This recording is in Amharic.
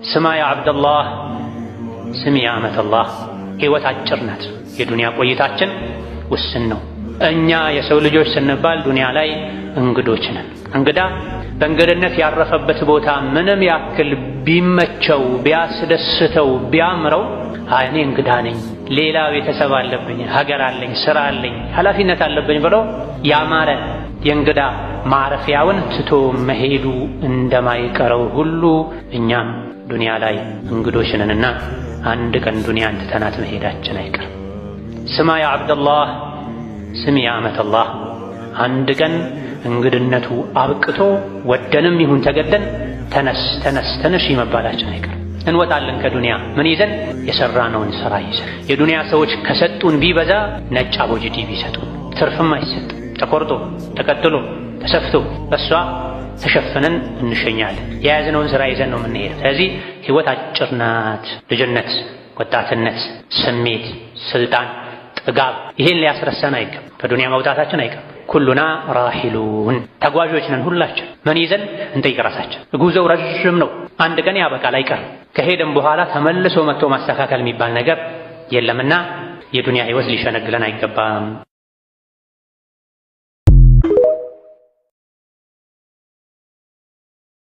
ስማ ያ አብደላህ፣ ስሚ ያ አመተላህ። ሕይወት አጭር ናት። የዱንያ ቆይታችን ውስን ነው። እኛ የሰው ልጆች ስንባል ዱንያ ላይ እንግዶች ነን። እንግዳ በእንግድነት ያረፈበት ቦታ ምንም ያክል ቢመቸው፣ ቢያስደስተው፣ ቢያምረው እኔ እንግዳ ነኝ፣ ሌላ ቤተሰብ አለብኝ፣ ሀገር አለኝ፣ ስራ አለኝ፣ ኃላፊነት አለብኝ ብሎ ያማረ የእንግዳ ማረፊያውን ትቶ መሄዱ እንደማይቀረው ሁሉ እኛም ዱንያ ላይ እንግዶች ነንና አንድ ቀን ዱንያን ትተናት መሄዳችን አይቀርም። ስማ ያ አብደላህ፣ ስሚ ያ አመተላህ። አንድ ቀን እንግድነቱ አብቅቶ ወደንም ይሁን ተገደን ተነስ ተነስ ተነሽ መባላችን አይቀርም። እንወጣለን ከዱንያ ምን ይዘን? የሰራነውን ሥራ ይዘን። የዱንያ ሰዎች ከሰጡን ቢበዛ ነጭ አቦጅዲ ቢሰጡን ትርፍም አይሰጥ። ተቆርጦ ተቀጥሎ ተሰፍቶ በሷ ተሸፍነን እንሸኛለን። የያዝነውን ሥራ ይዘን ነው የምንሄደው። ስለዚህ ሕይወት አጭር ናት። ልጅነት፣ ወጣትነት፣ ስሜት፣ ስልጣን፣ ጥጋብ ይሄን ሊያስረሳን አይገባም። ከዱንያ መውጣታችን አይገባም። ኩሉና ራሂሉን ተጓዦች ነን ሁላችን። ምን ይዘን እንጠይቅ ራሳችን። ጉዞው ረዥም ነው። አንድ ቀን ያበቃል አይቀርም። ከሄደም በኋላ ተመልሶ መጥቶ ማስተካከል የሚባል ነገር የለምና የዱንያ ሕይወት ሊሸነግለን አይገባም።